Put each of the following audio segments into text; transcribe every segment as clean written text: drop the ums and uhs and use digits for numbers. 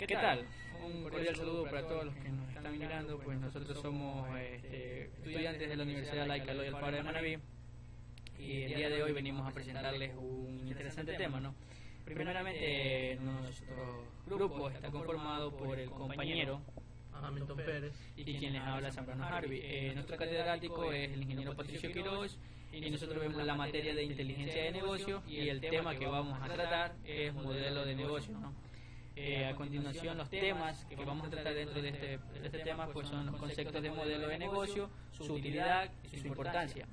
¿Qué tal? Un cordial saludo para todos los que nos están mirando. Pues nosotros somos estudiantes de la Universidad Laica Eloy Alfaro de Manabí, y el día de hoy venimos a presentarles un interesante tema, ¿no? Primeramente, nuestro grupo está conformado por el compañero Hamilton Pérez y quien les habla, Zambrano Harvey. Nuestro catedrático es el ingeniero Patricio Quiroz, y nosotros vemos la materia de inteligencia de negocio, y el tema que vamos a tratar es modelo de negocio, ¿no? A continuación, los temas que vamos a tratar dentro de este tema pues son los conceptos de modelo de negocio, su utilidad y su importancia.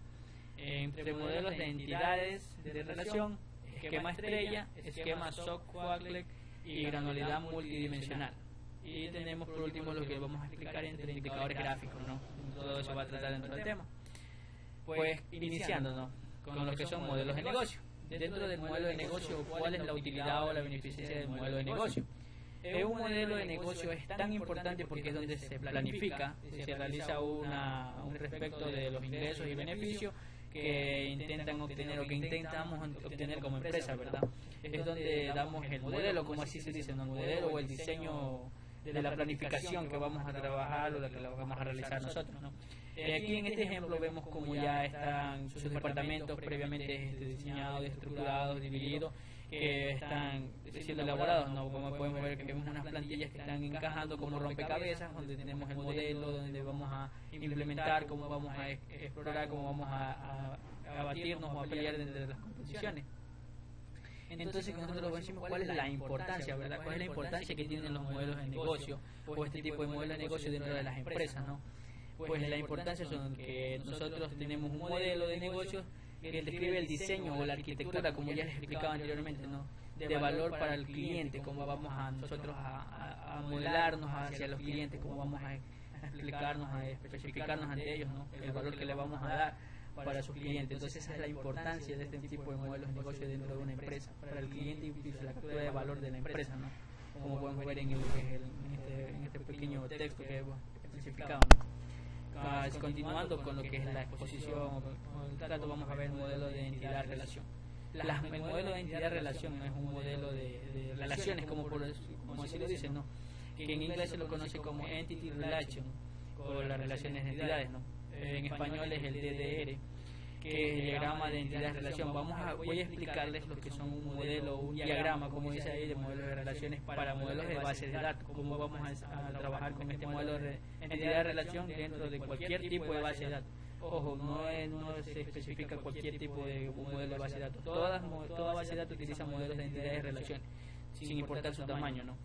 Entre modelos de entidades de relación, esquema estrella, esquema Sokal y granularidad multidimensional. Y tenemos por último lo que vamos a explicar entre indicadores gráficos, ¿no? Todo eso va a tratar dentro del tema. Pues iniciando, ¿no?, con lo que son modelos de negocio. Dentro del modelo de negocio, ¿cuál es la utilidad o la beneficencia del modelo de negocio? Un modelo de negocio es tan importante porque es donde se planifica, se realiza un respecto de los ingresos y beneficios que intentan obtener o que intentamos obtener como empresa, ¿verdad? Es donde damos el modelo, como así se dice, ¿no? El modelo o el diseño de la planificación que vamos a trabajar o la que la vamos a realizar nosotros, ¿no? Aquí en este ejemplo vemos como ya están sus departamentos previamente diseñados, estructurados, divididos, que están siendo elaborados, ¿no? Como podemos ver que vemos unas plantillas que están encajando como rompecabezas, donde tenemos el modelo, donde vamos a implementar, cómo vamos a explorar, cómo vamos a batirnos o a pelear dentro de las competiciones. Entonces nosotros decimos cuál es la importancia, ¿verdad? ¿Cuál es la importancia que tienen los modelos de negocio o este tipo de modelos de negocio dentro de las empresas, ¿no? Pues la importancia son que nosotros tenemos un modelo de negocio que describe el diseño o la arquitectura, como ya les explicaba anteriormente, ¿no?, de valor para el cliente, cómo vamos a nosotros a modelarnos hacia los clientes, cómo vamos a explicarnos, a especificarnos ante ellos, ¿no?, el valor que le vamos a dar para sus clientes. Entonces esa es la importancia de este tipo de modelos de negocio dentro de una empresa, para el cliente y la captura de valor de la empresa, ¿no?, como podemos ver en este pequeño texto que hemos especificado, ¿no? Continuando con lo que es la exposición o el trato, vamos a ver el modelo de entidad-relación. El modelo de entidad-relación es un modelo de relaciones, como así lo dicen, ¿no?, que en inglés se lo conoce como Entity Relation, o las relaciones de entidades, ¿no? En español es el DDR, que es el diagrama de entidad-relación. Voy a explicarles lo que son un modelo, un diagrama, como dice ahí, de modelos de relaciones para modelos de bases de datos, cómo vamos a trabajar con este modelo de entidad-relación dentro de cualquier tipo de base de datos. Ojo, no se especifica cualquier tipo de modelo de base de datos. Toda base de datos utiliza modelos de entidades de relación, sin importar su tamaño, ¿no?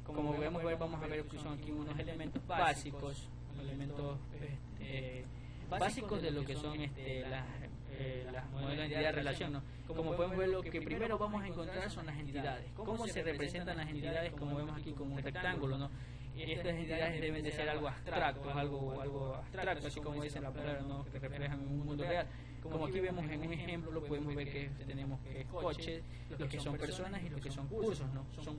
Como vamos a ver que son aquí unos elementos básicos, básicos de lo que son las modelos de entidad de relación, ¿no? Como podemos ver, lo que primero vamos a encontrar son las entidades. ¿Cómo se representan las entidades? Como vemos aquí, como un rectángulo, ¿no? Y estas entidades deben de ser algo abstracto, algo abstracto, así como dice la palabra, ¿no?, que reflejan un mundo real. Como aquí vemos en un ejemplo, podemos ver que tenemos coches, los que son personas y los que son cursos, ¿no? Son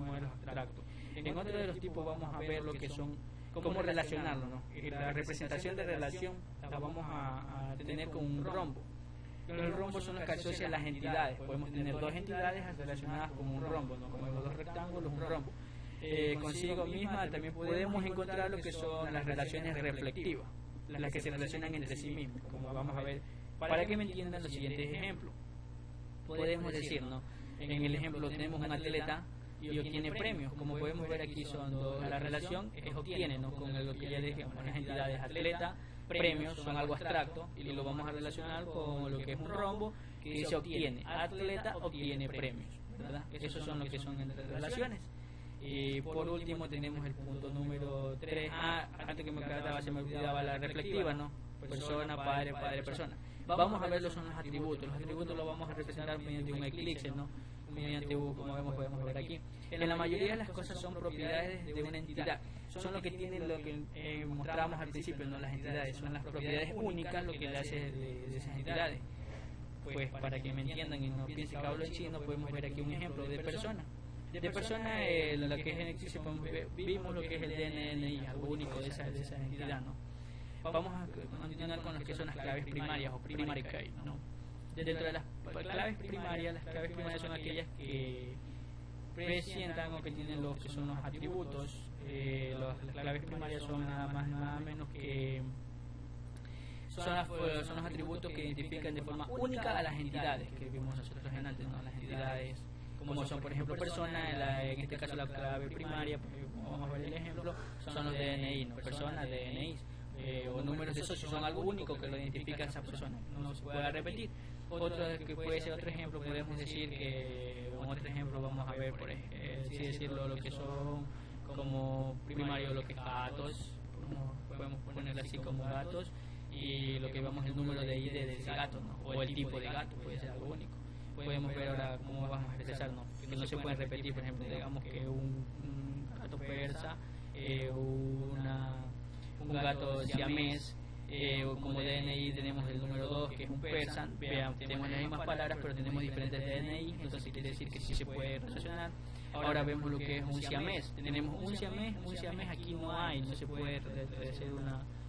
modelos abstractos. En otro de los tipos vamos a ver lo que son, cómo relacionarlo, ¿no? La representación de relación la vamos a tener con un rombo. Los rombos son los que asocian las entidades. Podemos tener dos entidades relacionadas con un rombo, ¿no?, como dos rectángulos, un rombo. Consigo misma también podemos encontrar lo que son las relaciones reflectivas, las que se relacionan entre sí mismas, como vamos a ver, para que me entiendan los siguientes ejemplos. Podemos decir, ¿no?, en el ejemplo tenemos un atleta y obtiene premios. Como podemos ver aquí, la relación es obtiene, ¿no?, con lo que ya dije, con las entidades atleta, premios, son algo abstracto, y lo vamos a relacionar con lo que es un rombo, que dice obtiene, atleta obtiene premios, ¿verdad? Esos son lo que son entre relaciones. Y por último tenemos el punto número 3. Antes que me quedaba, se me olvidaba la reflectiva, ¿no? Persona, padre, persona. Vamos a ver los atributos. Los atributos los vamos a representar mediante un eclipse, ¿no?, mediante como podemos ver aquí. En la mayoría de las cosas son propiedades de una entidad. Son lo que tienen, lo que mostramos al principio, ¿no?, las entidades. Son las propiedades únicas, lo que le hace de esas entidades. Pues para que me entiendan y no piensen que hablo en chino, podemos ver aquí un ejemplo de persona. De persona, lo que es en eclipse, vimos lo que es el DNI, algo único de esa entidad, ¿no? Vamos a continuar con lo que son las claves primarias o primary key, ¿no? Dentro de las claves primarias son aquellas presentan o que tienen los que son los atributos. Las claves primarias son nada más nada menos que son los atributos que identifican de forma única a las entidades que vimos nosotros antes, ¿no? Las entidades como son por ejemplo personas, en este caso la clave primaria, vamos a ver el ejemplo, son los DNI, ¿no? Personas, DNI, o números de socios, son algo único que lo identifica a esa persona, no se puede repetir. Otro que puede ser otro ejemplo, podemos decir que, otro ejemplo vamos a ver, por así decirlo, lo que son como primario, lo que es gatos, podemos ponerlo así como gatos, y lo que vemos el número de ID del gato, ¿no? O el tipo de gato, puede ser algo único. Podemos ver ahora cómo vamos a expresar, ¿no? Que no se pueden repetir, por ejemplo, digamos que un gato persa, un gato siamés, como DNI tenemos el número 2 que es un persa. Vean, tenemos las mismas palabras pero tenemos diferentes DNI, entonces quiere decir que sí se puede relacionar. Ahora vemos lo que es un siamés, tenemos un siamés aquí no hay, no se puede hacer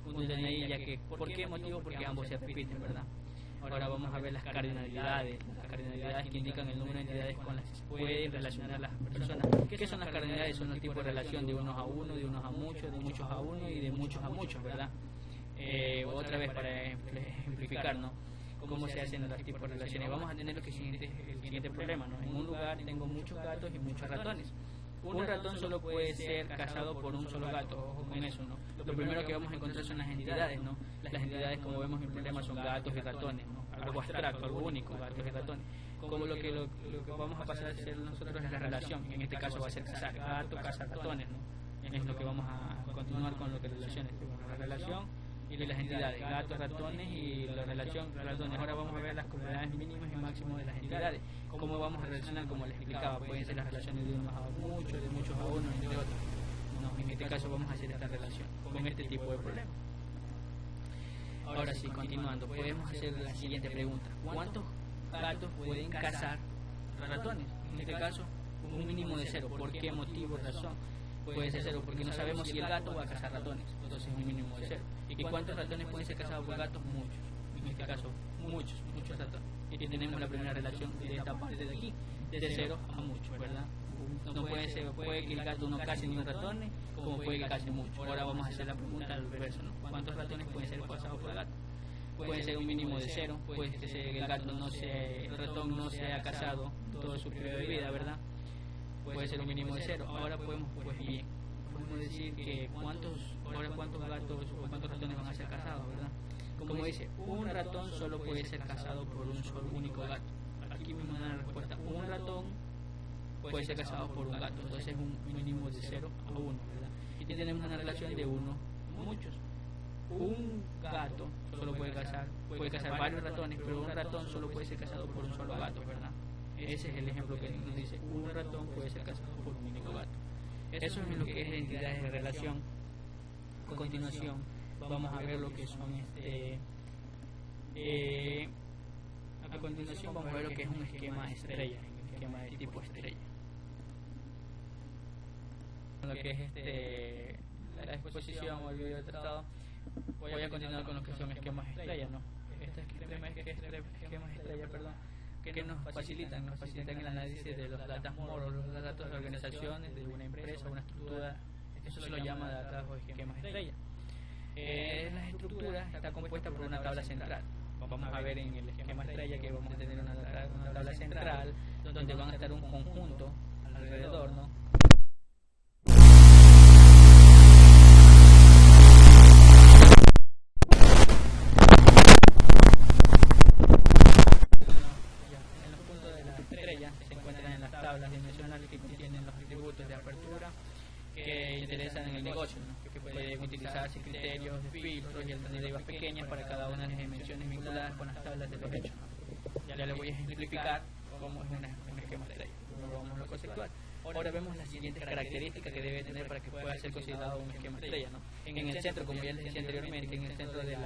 un DNI, ya que, ¿por qué motivo? Porque ambos se repiten, ¿verdad? Ahora vamos a ver las cardinalidades que indican el número de entidades con las que se puede relacionar las personas. ¿Qué son las cardinalidades? Son el tipo de relación de unos a uno, de unos a muchos, de muchos a uno y de muchos a muchos, ¿verdad? Otra vez para ejemplificar, ¿no? Cómo se hacen los tipos de relaciones. Vamos a tener el siguiente problema, ¿no? En un lugar tengo muchos gatos y muchos ratones. Un ratón solo puede ser casado por un solo gato, ojo con eso, ¿no? Lo primero que vamos a encontrar son las entidades, ¿no? Las entidades, como vemos en el problema, son gatos y ratones, ¿no? Algo abstracto, algo único, gatos y ratones. Como lo que vamos a pasar a hacer nosotros es la relación, en este caso va a ser casar gato, casa, ratones, ¿no? Es lo que vamos a continuar con lo que relaciones, la relación y las entidades, gatos, ratones y la relación ratones. Ahora vamos a ver las comunidades mínimas y máximas de las entidades. Cómo vamos a relacionar, como les explicaba, pueden ser las relaciones de unos a muchos, de muchos a uno, entre otros. No, en este caso vamos a hacer esta relación con este tipo de problemas. Ahora sí, continuando, podemos hacer la siguiente pregunta: ¿cuántos gatos pueden cazar ratones? En este caso, un mínimo de 0. ¿Por qué motivo, razón? Puede ser 0, porque no sabemos si el gato va a cazar ratones, entonces un mínimo de 0. ¿Y cuántos ratones pueden ser cazados por gatos? Muchos, en este caso, muchos ratones. Y tenemos la primera relación de esta parte de aquí, de 0 a muchos, ¿verdad? No puede que el gato no case ni un ratón, como puede que case mucho. Ahora vamos a hacer la pregunta al reverso, ¿no? ¿Cuántos ratones pueden ser cazados por el gato? Puede ser un mínimo de 0, puede que el ratón no se haya cazado todo su periodo de vida, ¿verdad? Puede ser un mínimo de 0. Ahora podemos decir que cuántos gatos o cuántos ratones van a ser cazados, ¿verdad? Como dice, un ratón solo puede ser cazado por un solo único gato. Aquí mismo da la respuesta: un ratón puede ser cazado por un gato, entonces es un mínimo de 0 a 1, ¿verdad? Y tenemos una relación de 1 a muchos. Un gato solo puede cazar varios ratones, pero un ratón solo puede ser cazado por un solo gato, ¿verdad? Ese es el ejemplo que nos dice: un ratón puede ser cazado por un único gato. Eso es lo que es entidades de relación. A continuación vamos a ver lo que son a continuación vamos a ver lo que es un esquema estrella, un esquema de tipo estrella. Lo que es la exposición o el video tratado, voy a continuar con lo que son esquemas estrella, ¿no? Estos esquemas estrella, que nos facilitan el análisis de los datos moros, los datos de organizaciones de una empresa, una estructura. Eso se lo llama datos o esquemas estrella. La estructura está compuesta por una tabla central. Vamos a ver en el esquema estrella que vamos a tener una tabla central donde van a estar un conjunto alrededor, ¿no? Dimensionales que contienen los atributos de apertura que interesan en el negocio, ¿no? Que pueden utilizarse criterios de filtros y alternativas pequeñas para cada una de las dimensiones vinculadas con las tablas de los hechos. Ya les voy a ejemplificar cómo es un esquema estrella. Vamos a lo conceptual. Ahora vemos las siguientes características que debe tener para que pueda ser considerado un esquema estrella, ¿no? En el centro, como ya les decía anteriormente, en el centro de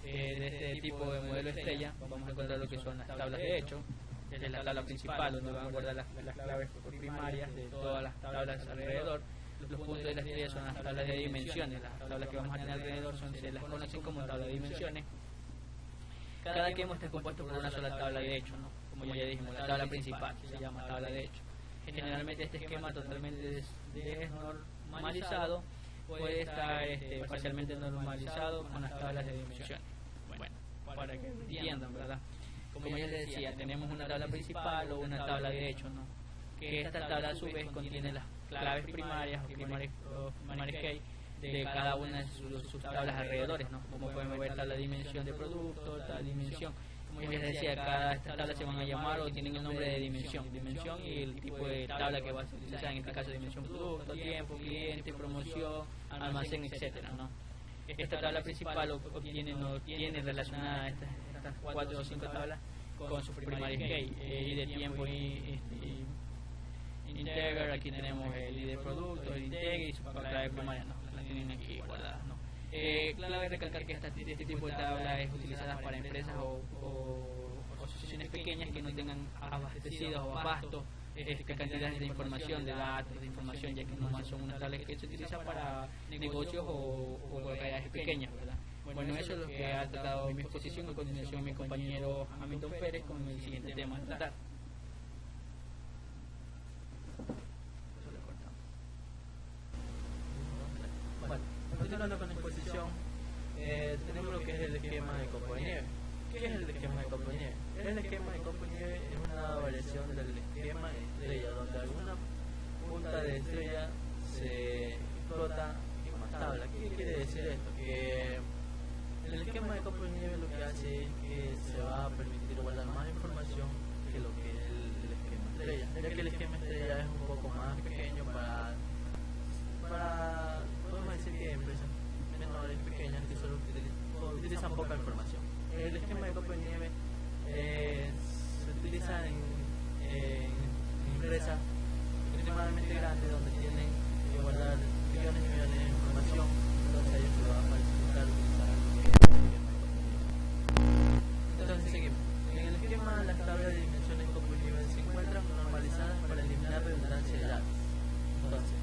este tipo de modelo estrella, vamos a encontrar lo que son las tablas de hecho. Desde la tabla principal, donde van a guardar las claves primarias de todas las tablas alrededor. Los puntos de la estrella son las tablas de dimensiones. Las tablas que vamos a tener alrededor se las conocen como tabla de dimensiones. Cada esquema está compuesto por una sola tabla de hecho, ¿no? Como ya dijimos, la tabla principal se llama tabla de hecho. Generalmente este esquema totalmente desnormalizado puede estar parcialmente normalizado con las tablas de dimensiones. Bueno, para que entiendan, ¿verdad? Como ya les decía, tenemos una tabla principal o una tabla de hechos, ¿no? Que esta tabla a su vez contiene las claves primarias o primary key de cada una de sus tablas alrededores, ¿no? Como pueden ver, tabla de dimensión de producto, tabla de dimensión. Como ya les decía, cada estas tablas se van a llamar o tienen el nombre de dimensión y el tipo de tabla que va a ser utilizada, en este caso dimensión producto, tiempo, cliente, promoción, almacén, etcétera, ¿no? Esta tabla principal tiene relacionadas estas 4 o 5 tablas con sus primarias key, y de tiempo y Integer. Aquí tenemos el ID de producto, el Integer y su clave primaria, ¿no? La tienen aquí guardadas, ¿no? Clave recalcar que este tipo de tabla es utilizada para empresas o asociaciones pequeñas que no tengan abastecidos o abastos cantidades de información, de datos, de información, ya que no son unas tablas que se utilizan para negocios o localidades pequeñas, ¿verdad? Bueno, eso es lo que ha tratado en mi exposición. A continuación mi compañero Hamilton Pérez con el siguiente tema a tratar. Bueno, continuando con la exposición, tenemos lo que es el esquema de copo de nieve. ¿Qué es el esquema de copo de nieve? El esquema de copo de nieve es una variación del esquema de estrella, donde alguna punta de estrella se explota en más tabla. ¿Qué quiere decir esto? Que el esquema de copo de nieve lo que hace es que se va a permitir guardar más información que lo que es el esquema estrella, ya que el esquema estrella es un poco más pequeño para podemos decir que empresas menores, pequeñas, que solo utilizan poca información. El esquema de copo de nieve se utiliza en empresas extremadamente grandes donde tienen que guardar millones y millones de información, entonces a ellos se les va a facilitar utilizar el esquema de copo de nieve. Entonces seguimos. En el esquema, las tablas de dimensiones de copo de nieve se encuentran normalizadas para eliminar redundancia de datos. Entonces,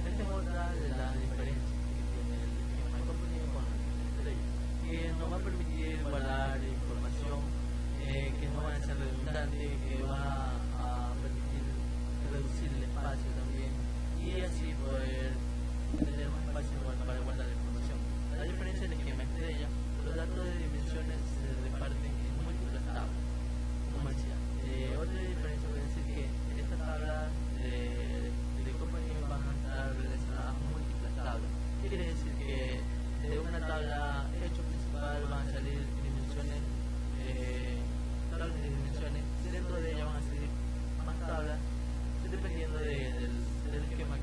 esta es otra de las diferencias que tiene el esquema de copo de nieve con el estrella, que nos va a permitir guardar información que no va a ser redundante, que va a permitir reducir el espacio también y así poder tener más espacio para guardar la información. La diferencia del esquema estrella, los datos de dimensiones se reparten en múltiples tablas, como decía. Otra diferencia puede decir que estas tablas de copo de nieve van a estar relacionadas a múltiples tablas. Quiere decir que de una tabla hecho principal van a salir dimensiones, tablas de dimensiones, dentro de ella van a salir más tablas, dependiendo del esquema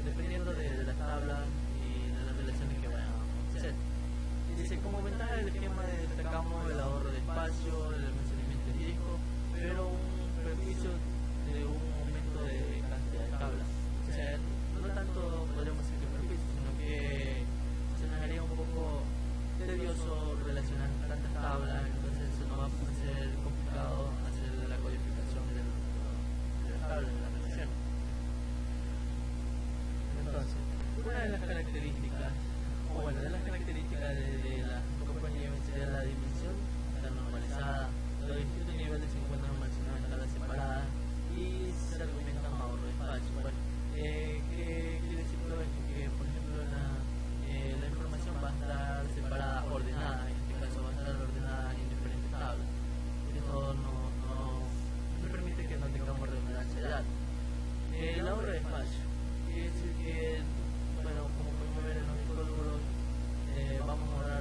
dependiendo de las tablas y de las relaciones que vayan a hacer. Dice, como ventaja del esquema destacamos el ahorro de espacio, el almacenamiento de disco, pero un perjuicio de un aumento de cantidad de tablas. O sea, no tanto podríamos decir que perjuicio, sino que se nos haría un poco tedioso relacionar tantas tablas, entonces eso nos va a ser complicado hacer la codificación de las tablas, de las relaciones. Entonces, una de las características, de la copo de nieve sería la dimensión, está normalizada, los distintos niveles se encuentran almacenados en tablas separadas y se argumentan ahorro de espacio. Bueno, ¿qué quiere decir todo esto? Que, por ejemplo, la información va a estar separada, ordenada, en este caso va a estar ordenada en diferentes tablas. Esto no permite que no tengamos redundancia de datos. El ahorro de espacio quiere decir que, bueno, como podemos ver en los discos duros, vamos a ahorrar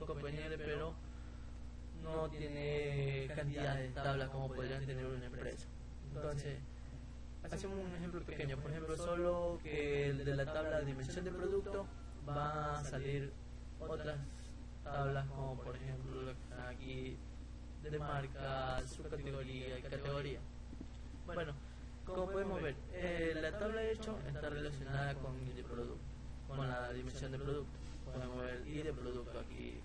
copo de nieve, pero no tiene cantidad de tablas como podrían tener una empresa. Entonces, hacemos un ejemplo pequeño. Por ejemplo, solo que de la tabla de dimensión del producto va a salir otras tablas, como por ejemplo lo que está aquí de marca, subcategoría y categoría. Bueno, como podemos ver, la tabla de hecho está relacionada con el de producto, con la dimensión del producto. Podemos ver y de producto aquí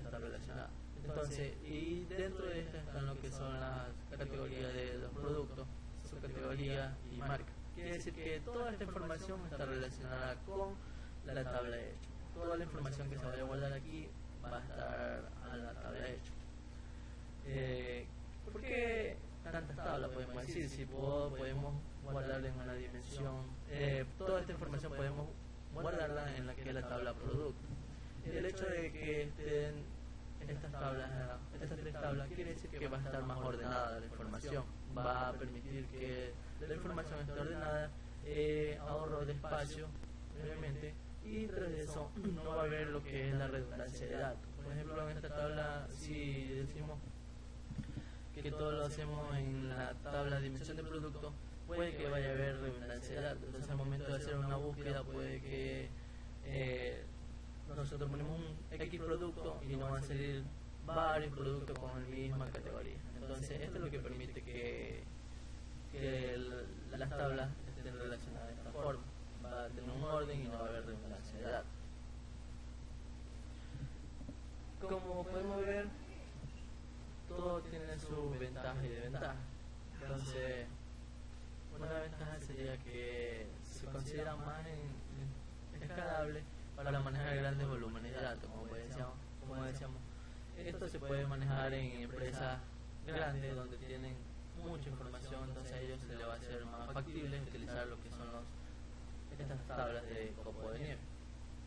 está relacionada. Entonces, y dentro de esta están lo que son las categorías de los productos, subcategoría y marca. Quiere decir que toda esta información está relacionada con la tabla de hecho. Toda la información que se vaya a guardar aquí va a estar a la tabla de hecho. ¿Por qué tantas tablas podemos decir? Si podemos guardarla en una dimensión, toda esta información podemos guardarla en la que es la tabla producto. El hecho de que estén estas tres tablas quiere decir que va a estar más ordenada la información, va a permitir que la información esté ordenada, ahorro de espacio, obviamente, y tras eso no va a haber lo que es la redundancia de datos. Por ejemplo, en esta tabla, si decimos que todo lo hacemos en la tabla de dimensión de producto, puede que vaya a haber redundancia de datos. Entonces, al momento de hacer una búsqueda, puede que nosotros ponemos un X producto y nos van a salir varios productos con la misma categoría. Entonces, esto es lo que permite que las tablas estén relacionadas de esta forma. Va a tener un orden y no va a haber redundancia de datos. Como podemos ver, todo tiene su ventaja y desventaja. Entonces, una ventaja sería que se considera más escalable para manejar grandes volúmenes de datos, como decíamos. Esto se puede manejar en empresas grandes donde tienen mucha información, entonces a ellos se les va a hacer más factible utilizar lo que son estas tablas de copo de nieve.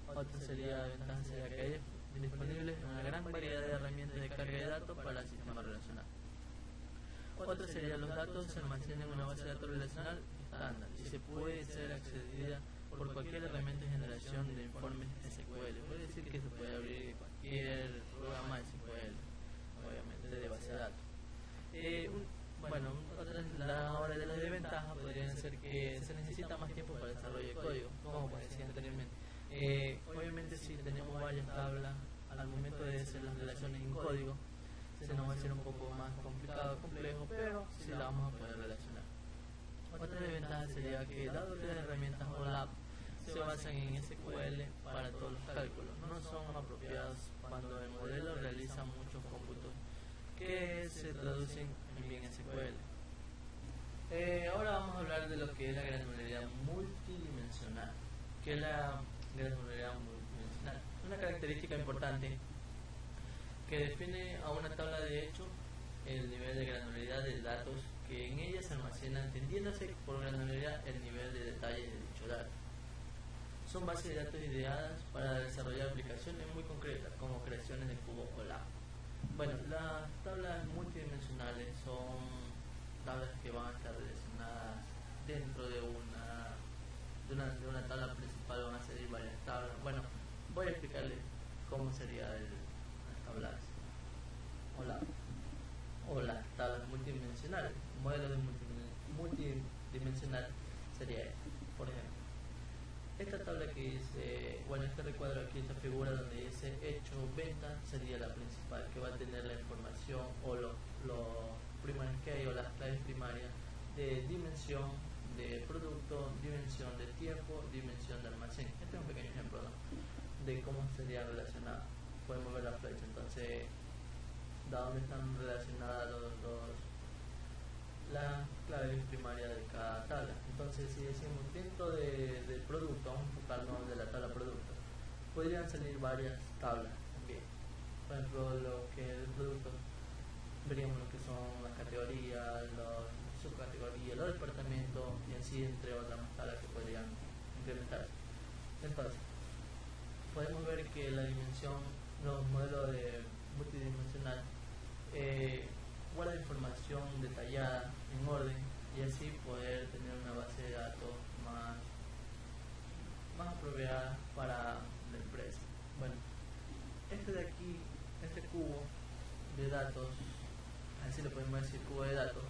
Otra ventaja sería que hay disponibles una gran variedad de herramientas de carga de datos para sistemas relacionados. Otra sería los datos se almacenan en una base de datos relacional estándar y se puede ser accedida por cualquier herramienta de generación de informes SQL. Puede decir que se puede abrir cualquier programa SQL, obviamente de base de datos. Ahora de las desventajas podrían ser que se necesita más tiempo para el desarrollo de código, como decía anteriormente. Obviamente si tenemos varias tablas, al momento de hacer las relaciones en código, se nos va a hacer un poco más complicado, complejo, pero sí la vamos a poder relacionar. Otra desventaja sería que, dado que las herramientas OLAP se basan en SQL para todos los cálculos, no son apropiados cuando el modelo realiza muchos cómputos que se traducen en bien SQL. Ahora vamos a hablar de lo que es la granularidad multidimensional. ¿Qué es la granularidad multidimensional? Una característica importante que define a una tabla de hecho el nivel de granularidad de datos que en ella se almacenan, entendiéndose por granularidad el nivel de detalle de dicho dato. Son bases de datos ideadas para desarrollar aplicaciones muy concretas como creaciones de cubos o lab. Bueno, las tablas multidimensionales son tablas que van a estar relacionadas dentro de una tabla principal, van a salir varias tablas. Bueno, voy a explicarles cómo sería las tablas o las tablas multidimensionales. Un modelo de multidimensional sería este, por ejemplo. Esta tabla que dice, este recuadro aquí, esta figura donde dice hecho venta, sería la principal, que va a tener la información o los primarios que hay o las claves primarias de dimensión de producto, dimensión de tiempo, dimensión de almacén. Este es un pequeño ejemplo, ¿no?, de cómo sería relacionada. Podemos ver la flecha, entonces, de dónde están relacionadas las claves primarias de cada tabla. Entonces, si decimos dentro del producto, vamos a enfocarnos de la tabla producto, podrían salir varias tablas también. Por ejemplo, lo que es el producto, veríamos lo que son las categorías, los subcategorías, los departamentos y así entre otras tablas que podrían implementar. Entonces, podemos ver que la dimensión, los modelos de multidimensional guarda información detallada en orden y así poder tener una base de datos más apropiada para la empresa. Bueno, este de aquí, este cubo de datos, así le podemos decir cubo de datos,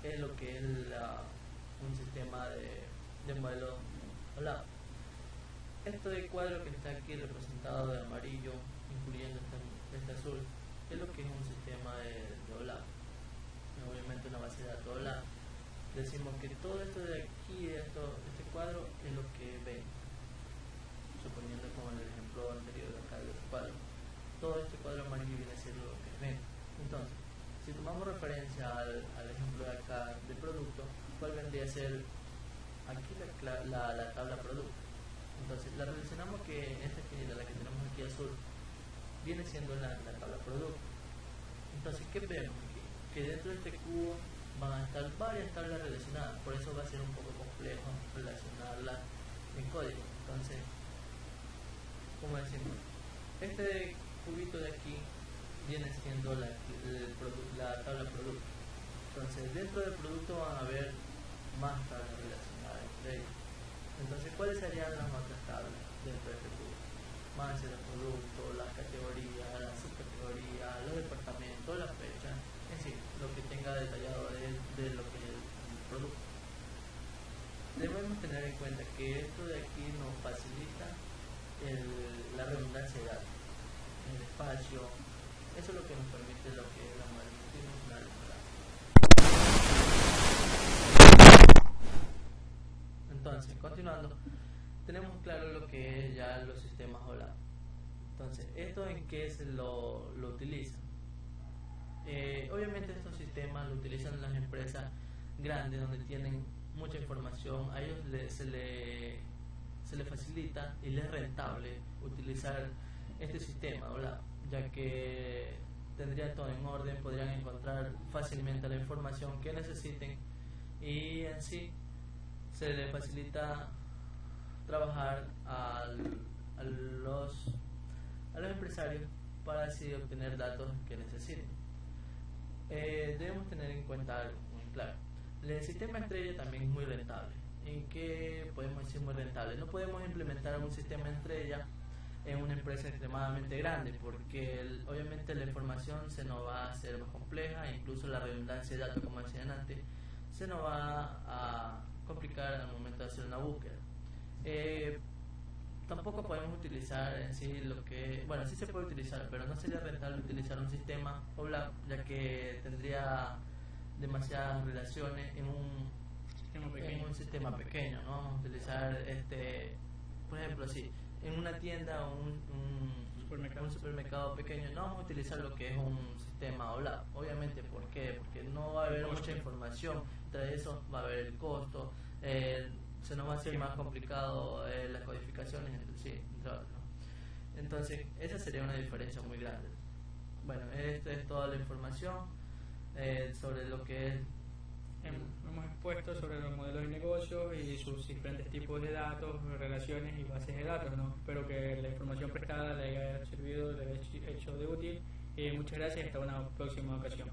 es lo que es un sistema de modelo OLAP. Este cuadro que está aquí representado de amarillo, incluyendo este azul, es lo que es un sistema de OLAP. Obviamente una base de datos OLAP. Decimos que todo esto de aquí, este cuadro, es lo que ven. Suponiendo como en el ejemplo anterior de acá del cuadro. Todo este cuadro amarillo viene a ser lo que ven. Entonces, si tomamos referencia al ejemplo de acá del producto, ¿cuál vendría a ser aquí la tabla producto? Entonces, la relacionamos que esta que la que tenemos aquí azul viene siendo la tabla producto. Entonces, ¿qué vemos aquí? Que dentro de este cubo van a estar varias tablas relacionadas, por eso va a ser un poco complejo relacionarlas en código. Entonces, como decimos, este cubito de aquí viene siendo la tabla producto. Entonces, dentro del producto van a haber más tablas relacionadas entre ellas. Entonces, ¿cuáles serían las otras tablas dentro de este cubo? Van a ser los productos, las categorías, las subcategorías, los departamentos, las fechas, en sí, lo que tenga detallado de lo que es el producto. Debemos tener en cuenta que esto de aquí nos facilita la redundancia de datos, el espacio. Eso es lo que nos permite lo que es la modelo multidimensional de datos. Entonces, continuando, tenemos claro lo que es ya los sistemas OLAP. Entonces, ¿esto en qué se lo utilizan? Obviamente estos sistemas lo utilizan las empresas grandes donde tienen mucha información. A ellos se les facilita y les es rentable utilizar este sistema OLAP, ya que tendrían todo en orden, podrían encontrar fácilmente la información que necesiten y en sí se les facilita trabajar a los empresarios para así obtener datos que necesiten. Debemos tener en cuenta algo muy claro. El sistema estrella también es muy rentable. ¿En qué podemos decir muy rentable? No podemos implementar un sistema estrella en una empresa extremadamente grande porque obviamente la información se nos va a hacer más compleja, incluso la redundancia de datos, como decían antes, se nos va a complicar al momento de hacer una búsqueda. Tampoco podemos utilizar en sí lo que, bueno, sí se puede utilizar, pero no sería rentable utilizar un sistema OLAP, ya que tendría demasiadas relaciones en un sistema pequeño, ¿no? Vamos a utilizar por ejemplo, si en una tienda o un supermercado pequeño, no vamos a utilizar lo que es un sistema OLAP. Obviamente, ¿por qué? Porque no va a haber mucha información, tras eso va a haber el costo, se nos va a hacer más complicado las codificaciones entre sí, ¿no? Entonces, esa sería una diferencia muy grande. Bueno, esta es toda la información sobre lo que es. Hemos expuesto sobre los modelos de negocio y sus diferentes tipos de datos, relaciones y bases de datos, ¿no? Espero que la información prestada le haya servido, le haya hecho de útil. Muchas gracias y hasta una próxima ocasión.